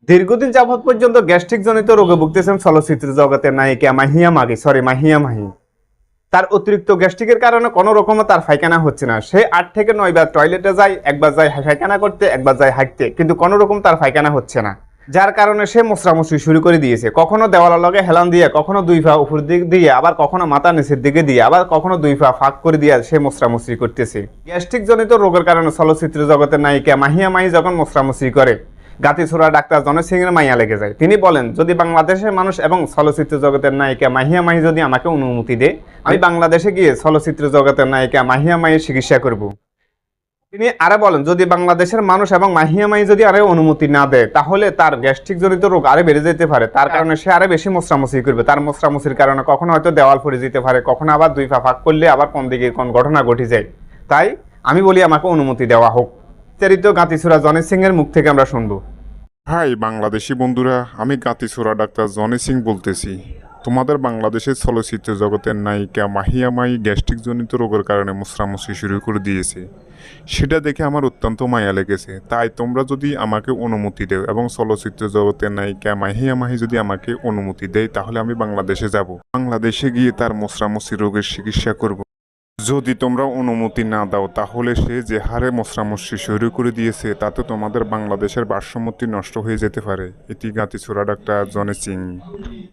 দীর্ঘদিন যাবৎ পর্যন্ত গ্যাস্ট্রিক জনিত রোগে ভুগতেছেন চলচ্চিত্র জগতের নায়িকা মাহিয়া মাহি। তার অতিরিক্ত গ্যাস্ট্রিকের কারণে কোনো রকমে তার পায়খানা হচ্ছে না। সে 8 থেকে 9 বার টয়লেটে যায়, একবার যায় পায়খানা করতে, একবার যায় হাঁটতে, কিন্তু কোনো রকম তার পায়খানা হচ্ছে না। যার কারণে সে মোছরামুছি শুরু করে দিয়েছে, কখনো দেওয়ালের লগে হেলান দিয়ে, কখনো 2 পা উপর দিক দিয়ে, আবার কখনো মাথা নিচের দিকে দিয়ে, আবার কখনো 2 পা ফাঁক করে দিয়ে সে মোছরামুছি করতেছে। গ্যাস্ট্রিক জনিত রোগের কারণে চলচ্চিত্র জগতের নায়িকা মাহিয়া মাহি যখন মোছরামুছি করে, গাতিছড়া ডাক্তার জনের সিং এর মাইয়া লেগে যায়। তিনি বলেন, যদি বাংলাদেশের মানুষ এবং চলচ্চিত্র জগতের নায়িকা মাহিয়া মাহি যদি আমাকে অনুমতি দেয়, আমি বাংলাদেশে গিয়ে চলচ্চিত্র জগতের নায়িকা মাহিয়া মাহির চিকিৎসা করব। তিনি আরো বলেন, যদি বাংলাদেশের মানুষ এবং মাহিয়া মাহি যদি আরো অনুমতি না দেয়, তাহলে তার গ্যাস্ট্রিক জনিত রোগ আরো বেড়ে যেতে পারে। তার কারণে সে আরো বেশি মোছরামুছি করবে। তার মোছরামুছির কারণে কখনো হয়তো দেওয়াল পড়ে যেতে পারে, কখনো আবার 2 পা ফাঁক করলে আবার কোন দিকে কোন ঘটনা ঘটে যায়। তাই আমি বলি, আমাকে অনুমতি দেওয়া হোক। বিস্তারিত গাতিছড়া জনি সিং এর মুখ থেকে আমরা শুনবো। হাই বাংলাদেশি বন্ধুরা, আমি গাতিছড়া ডাক্তার জনি সিং বলতেছি। তোমাদের বাংলাদেশের চলচ্চিত্র জগতের নায়িকা মাহিয়া মাহি গ্যাস্ট্রিক জনিত রোগের কারণে মুছরামুছি শুরু করে দিয়েছে। সেটা দেখে আমার অত্যন্ত মায়া লেগেছে। তাই তোমরা যদি আমাকে অনুমতি দেও এবং চলচ্চিত্র জগতের নায়িকা মাহিয়া মাহি যদি আমাকে অনুমতি দেয়, তাহলে আমি বাংলাদেশে যাব। বাংলাদেশে গিয়ে তার মুছরামুছি রোগের চিকিৎসা করব। যদি তোমরা অনুমতি না দাও, তাহলে সে যে হারে মোছরামুছি শুরু করে দিয়েছে, তাতে তোমাদের বাংলাদেশের ভারসাম্যটি নষ্ট হয়ে যেতে পারে। এটি গাতিছড়া ডাক্তার জনি সিং।